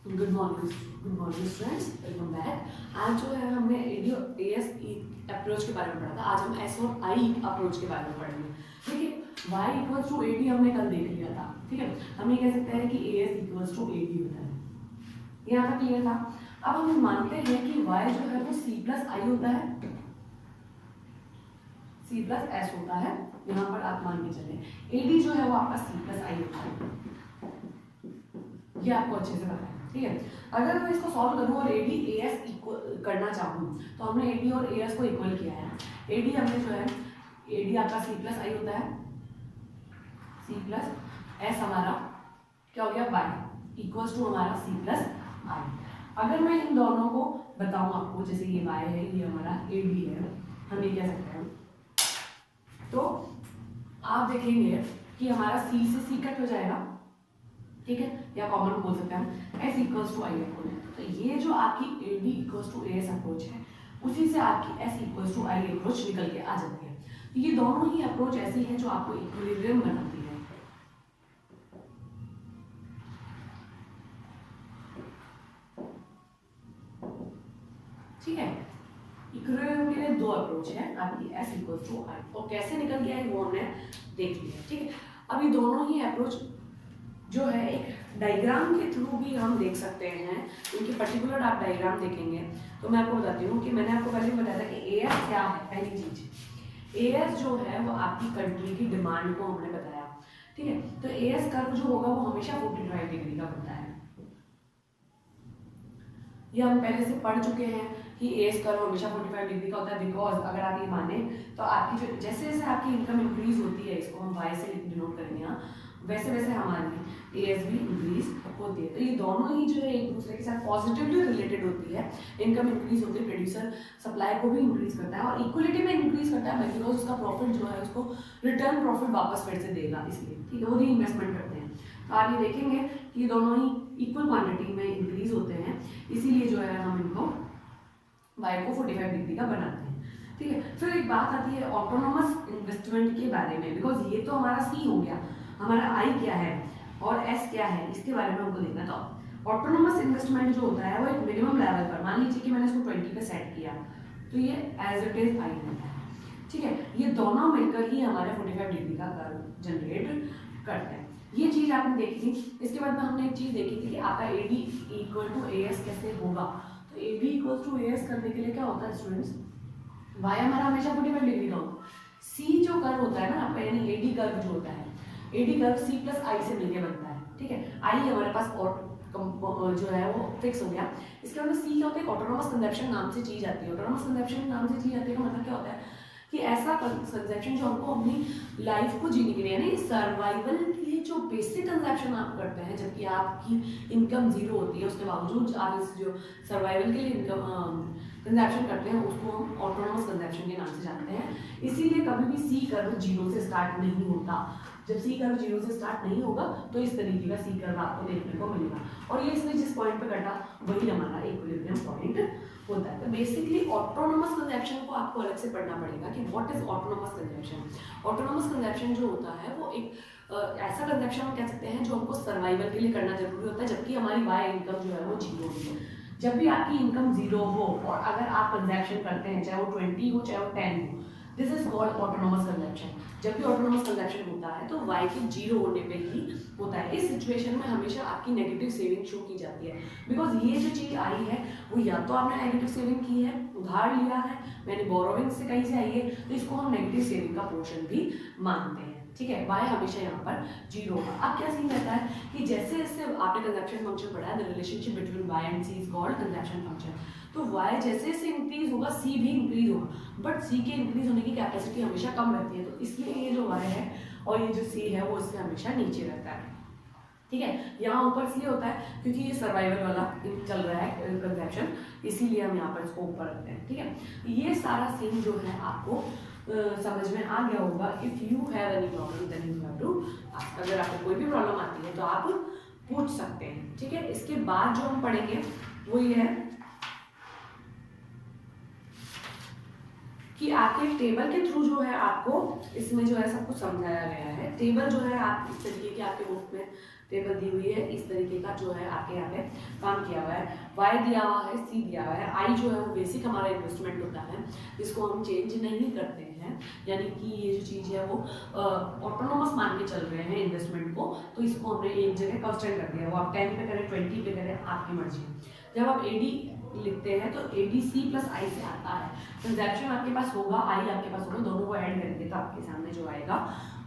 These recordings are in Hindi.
Good morning students, welcome back. आज जो है हमने AS अप्रोच के बारे में पढ़ा था। आज हम S और I अप्रोच के बारे में पढ़ेंगे। ठीक है, Y इक्वल्स टू AD हमने कल देख लिया था। ठीक है, हम ये कह सकते हैं कि AS इक्वल्स टू AD होता है। यहाँ तक क्लियर था। अब हम मानते हैं कि Y जो है वो C प्लस I होता है, C प्लस S होता है। यहाँ पर आप मान के चले AD जो है वो आपका C प्लस I होता है। ये आपको अच्छे से पता है। ठीक है, अगर मैं इसको सॉल्व करूं और AD AS इक्वल करना चाहूं तो हमने AD और AS को इक्वल किया है। AD हमने जो है AD आपका C प्लस I होता है, C प्लस S हमारा क्या हो गया Y इक्वल्स टू हमारा C प्लस I। अगर मैं इन दोनों को बताऊं आपको, जैसे ये Y है, ये हमारा AD है, हम ये कह सकते हैं, तो आप देखेंगे कि हमारा C से C कट हो जाएगा। ठीक है, या कॉमन बोल सकते हैं S equals to I approach. तो ये जो आपकी AD equals to AS approach है, उसी से आपकी S equals to I approach निकल के आ जाती है। तो ये दोनों ही अप्रोच ऐसी है जो आपको इक्विलिब्रियम बनाती है। ठीक है, इक्विलिब्रियम के लिए दो अप्रोच है आपकी S इक्वल्स टू I, और कैसे निकल गया है वो हमने देख लिया। ठीक है, अब ये दोनों ही अप्रोच जो है एक डायग्राम के थ्रू भी हम देख सकते हैं। इनकी पर्टिकुलर आप डायग्राम देखेंगे तो मैं आपको बताती हूँ कि मैंने आपको पहले बताया था कि AS क्या है। पहली चीज AS जो है वो आपकी कंट्री की डिमांड को हमने बताया। ठीक है, तो AS कर्व जो होगा वो हमेशा 45 डिग्री का बनता है। ये हम पहले से पढ़ चुके हैं कि AS कर्व हमेशा 45 डिग्री का होता है, बिकॉज अगर आप ये माने तो आपकी जो जैसे जैसे आपकी इनकम इंक्रीज होती है, इसको हम Y से डिनोट करेंगे यहाँ, वैसे वैसे हमारी AS भी इंक्रीज होती है। तो ये दोनों ही जो है एक दूसरे के साथ पॉजिटिवली रिलेटेड होती है। इनकम इंक्रीज होती है, प्रोड्यूसर सप्लाई को भी इंक्रीज करता है और इक्वलिटी में इंक्रीज करता है, बिकॉज उसका प्रॉफिट जो है उसको रिटर्न प्रॉफिट वापस फिर से देगा, इसलिए। ठीक है, वो भी इन्वेस्टमेंट करते हैं। तो आप ये देखेंगे कि ये दोनों ही इक्वल क्वांटिटी में इंक्रीज होते हैं, इसीलिए जो है हम इनको Y को 45 डिग्री का बनाते हैं। ठीक है, फिर एक बात आती है ऑटोनोमस इन्वेस्टमेंट के बारे में, बिकॉज ये तो हमारा C हो गया, हमारा I क्या है और S क्या है, इसके बारे में हमको देखना। तो ऑटोनोमस इन्वेस्टमेंट जो होता है वो एक मिनिमम लेवल पर, मान लीजिए कि मैंने इसको 20 पे सेट किया, तो ये एज इट इज I होता है। ठीक है, ये दोनों मिलकर ही हमारे 45 डिग्री का कर्व जनरेट करते हैं। ये चीज आपने देखी थी। इसके बाद में हमने एक चीज देखी थी कि आपका AD इक्वल टू AS कैसे होगा। तो AD इक्वल टू AS करने के लिए क्या होता है स्टूडेंट्स, Y हमारा हमेशा 45 डिग्री का होगा। C जो कर्व होता है ना आपका, यानी AD कर्व जो होता है, AD curve C plus I से मिलके बनता है। ठीक है, I हमारे पास और जो है वो फिक्स हो गया। इसके बाद C क्या होता है, ऑटोनोमस कंजप्शन नाम से चीज आती है। ऑटोनोमस कंजप्शन नाम से चीज आती है, मतलब क्या होता है कि ऐसा कंजप्शन जो हमको अपनी लाइफ को जीने के लिए, यानी सर्वाइवल के लिए जो बेसिक कंजप्शन आप करते हैं, जबकि आपकी इनकम जीरो होती है, उसके बावजूद आप इस जो सर्वाइवल के लिए इनकम कंजप्शन करते हैं, उसको हम ऑटोनोमस कंजप्शन के नाम से जानते हैं। इसीलिए कभी भी C कर्व जीरो से स्टार्ट नहीं होता। जब C कर्व जीरो से स्टार्ट नहीं होगा तो इस तरीके का C कर्व आपको देखने को मिलेगा, और ये इसने जिस पॉइंट पे कटा वही हमारा इक्विलिब्रियम पॉइंट होता है। तो बेसिकली ऑटोनोमस कंजप्शन को आपको अलग से पढ़ना पड़ेगा कि what is autonomous consumption. Autonomous consumption जो होता है वो एक ऐसा कंजप्शन हम कह सकते हैं जो हमको सर्वाइवल के लिए करना जरूरी होता है, जबकि हमारी Y इनकम जो है वो जीरो होती है। जब भी आपकी इनकम जीरो हो और अगर आप कंजप्शन करते हैं, चाहे वो 20 हो चाहे वो 10 हो, this is called autonomous consumption. जब भी ऑटोनोमस कंजप्शन होता है तो Y के जीरो होने पे ही होता है। इस सिचुएशन में हमेशा आपकी नेगेटिव सेविंग शो की जाती है, बिकॉज ये जो चीज आई है वो या तो आपने नेगेटिव सेविंग की है, उधार लिया है, मैंने बोरोइंग से कहीं से आई है, तो इसको हम नेगेटिव सेविंग का पोर्शन भी मानते हैं। ठीक है, Y हमेशा यहाँ पर जीरो होगा। अब क्या सीन रहता है कि जैसे जैसे आपने कंजप्शन फंक्शन पढ़ा है, the relationship between Y and C is called consumption function. तो Y जैसे जैसे इंक्रीज होगा C भी इंक्रीज होगा, बट C के इंक्रीज होने की कैपेसिटी हमेशा कम रहती है, तो इसलिए ये जो Y है और ये जो C है वो इससे हमेशा नीचे रहता है। ठीक है, यहाँ ऊपर इसलिए होता है क्योंकि ये सर्वाइवल वाला चल रहा है कंजप्शन, इसीलिए हम यहाँ पर इसको ऊपर रखते हैं। ठीक है, ये सारा सीन जो है आपको समझ में आ गया होगा। If you have any problem then you have to ask. अगर आपको कोई भी प्रॉब्लम आती है तो आप पूछ सकते हैं। ठीक है, इसके बाद जो हम पढ़ेंगे वो ये है कि आपके टेबल के थ्रू जो है आपको इसमें जो है सब कुछ समझाया गया है। टेबल जो है आप इस तरीके की आपके बुक में टेबल दी हुई है, इस तरीके का जो है आपके यहाँ पे काम किया हुआ है। वाई दिया हुआ है, सी दिया हुआ है। आई जो है वो बेसिक हमारा इन्वेस्टमेंट होता है जिसको हम चेंज नहीं करते हैं, यानी कि ये जो चीज़ है वो ऑटोनोमस मान के चल रहे हैं इन्वेस्टमेंट को, तो इसको हमने एक जगह कंस्टेंट कर दिया। वो आप 10 पे करें, 20 पे करें, आपकी मर्जी है। जब आप एडी लिखते हैं तो एडीसी प्लस आई से आता है। ट्रांजैक्शन आपके पास होगा, आई आपके पास होगा, दोनों को ऐड करेंगे तो आपके सामने जो आएगा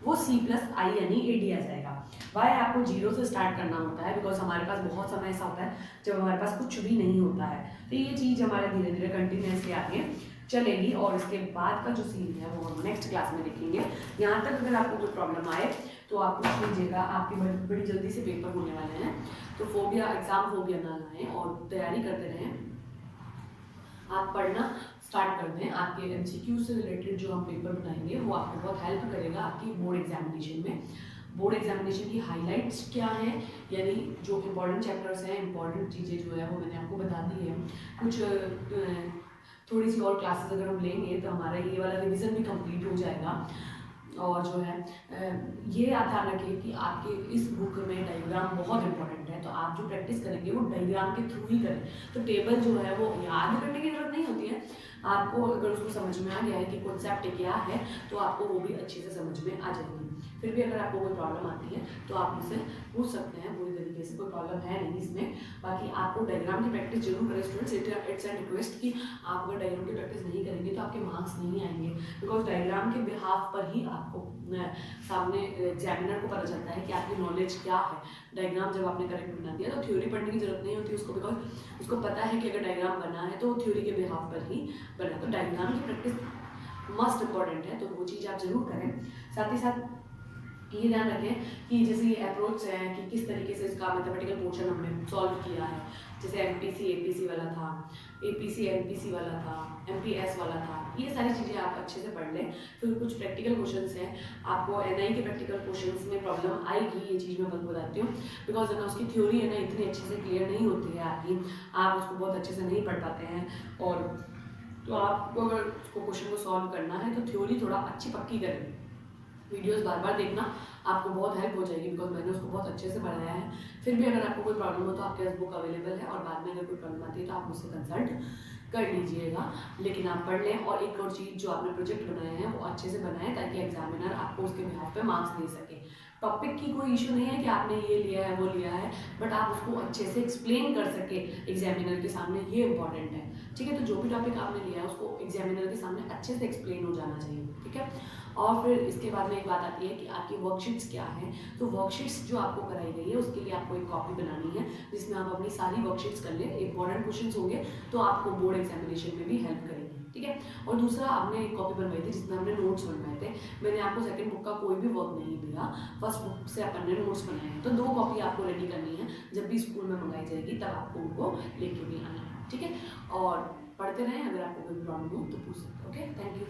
वो सी प्लस आई यानी एडी आ जाएगा। वाई आपको जीरो से स्टार्ट करना होता है बिकॉज हमारे पास बहुत समय ऐसा होता है जब हमारे पास कुछ भी नहीं होता है। तो ये चीज़ हमारे धीरे धीरे कंटिन्यूसली आगे चलेगी और इसके बाद का जो सीन है वो हम नेक्स्ट क्लास में देखेंगे। यहाँ तक अगर आपको कोई प्रॉब्लम आए तो आप पूछ लीजिएगा, आपके बड़ी जल्दी से पेपर होने वाले हैं, तो फोबिया एग्जाम फोबिया ना लाएं और तैयारी करते रहें। आप पढ़ना स्टार्ट कर दें। आपके एमसीक्यू से रिलेटेड जो हम पेपर बनाएंगे वो आपको बहुत हेल्प करेगा आपकी बोर्ड एग्जामिनेशन में। बोर्ड एग्जामिनेशन की हाइलाइट्स क्या हैं, यानी जो इम्पोर्टेंट चैप्टर्स हैं, इंपॉर्टेंट चीज़ें जो है वो मैंने आपको बता दी है। कुछ थोड़ी सी और क्लासेस अगर हम लेंगे तो हमारा ये वाला रिवीजन भी कंप्लीट हो जाएगा। और जो है ये ध्यान रखिए कि आपके इस बुक में डायग्राम बहुत इंपॉर्टेंट है, तो आप जो प्रैक्टिस करेंगे वो डायग्राम के थ्रू ही करें। तो टेबल जो है वो याद करने की जरूरत नहीं होती है, आपको अगर उसको समझ में आ गया है कि कॉन्सेप्ट क्या है तो आपको वो भी अच्छे से समझ में आ जाएगी। फिर भी अगर आपको कोई प्रॉब्लम आती है तो आप मुझसे पूछ सकते हैं, पूरी तरीके से कोई प्रॉब्लम है नहीं इसमें। बाकी आपको डायग्राम की प्रैक्टिस जरूर करें स्टूडेंट्स। इट्स एन रिक्वेस्ट कि आप अगर डायग्राम की प्रैक्टिस नहीं करेंगे तो आपके मार्क्स नहीं आएंगे, बिकॉज डायग्राम के बिहाफ पर ही आपको सामने एग्जामिनर को पता चलता है कि आपकी नॉलेज क्या है। डायग्राम जब आपने करेक्ट बना दिया तो थ्योरी पढ़ने की जरूरत नहीं होती उसको, बिकॉज उसको पता है कि अगर डायग्राम बना है तो थ्योरी के बिहाफ पर ही बना। तो डायग्राम की प्रैक्टिस मस्ट इम्पॉर्टेंट है, तो वो चीज़ आप जरूर करें। साथ ही साथ ये ध्यान रखें कि जैसे ये अप्रोच है कि किस तरीके से इसका मैथमेटिकल पोर्शन हमने सॉल्व किया है। जैसे एमपीसी एपीसी वाला था, एपीसी एमपीसी वाला था, एमपीएस वाला था, ये सारी चीज़ें आप अच्छे से पढ़ लें। फिर कुछ प्रैक्टिकल क्वेश्चंस हैं, आपको एनआई के प्रैक्टिकल क्वेश्चंस में प्रॉब्लम आएगी, ये चीज़ मैं बताती हूँ, बिकॉज ना उसकी थ्योरी है ना इतनी अच्छे से क्लियर नहीं होती है आपकी, आप उसको बहुत अच्छे से नहीं पढ़ पाते हैं। और तो आपको अगर उसको क्वेश्चन को सॉल्व करना है तो थ्योरी थोड़ा अच्छी पक्की करें। वीडियोस बार बार देखना आपको बहुत हेल्प हो जाएगी, बिकॉज मैंने उसको बहुत अच्छे से बनाया है। फिर भी अगर आपको कोई प्रॉब्लम हो तो आपके पास बुक अवेलेबल है, और बाद में अगर कोई प्रॉब्लम आती है तो आप मुझसे कंसल्ट कर लीजिएगा। लेकिन आप पढ़ लें, और एक और चीज़, जो आपने प्रोजेक्ट बनाए हैं वो अच्छे से बनाएं ताकि एग्जामिनर आपको उसके बिहाफ पे मार्क्स दे सके। टॉपिक की कोई इशू नहीं है कि आपने ये लिया है वो लिया है, बट आप उसको अच्छे से एक्सप्लेन कर सके एग्जामिनर के सामने, ये इंपॉर्टेंट है। ठीक है, तो जो भी टॉपिक आपने लिया है उसको एग्जामिनर के सामने अच्छे से एक्सप्लेन हो जाना चाहिए। ठीक है, और फिर इसके बाद में एक बात आती है कि आपकी वर्कशीट्स क्या हैं। तो वर्कशीट्स जो आपको कराई गई है उसके लिए आपको एक कॉपी बनानी है जिसमें आप अपनी सारी वर्कशीट्स कर लें। इंपॉर्टेंट क्वेश्चंस होंगे तो आपको बोर्ड एग्जामिनेशन में भी हेल्प करेंगे। ठीक है, और दूसरा, आपने एक कॉपी बनवाई थी जिसमें हमने नोट्स बनवाए थे। मैंने आपको सेकंड बुक का कोई भी वर्क नहीं दिया, फर्स्ट बुक से अपन ने नोट्स बनाए हैं, तो 2 कॉपी आपको रेडी करनी है। जब भी स्कूल में मंगाई जाएगी तब आपको उनको लेके भी आना है। ठीक है, और पढ़ते रहें, अगर आपको कोई प्रॉब्लम हो तो पूछ सकते हो। Okay, thank you.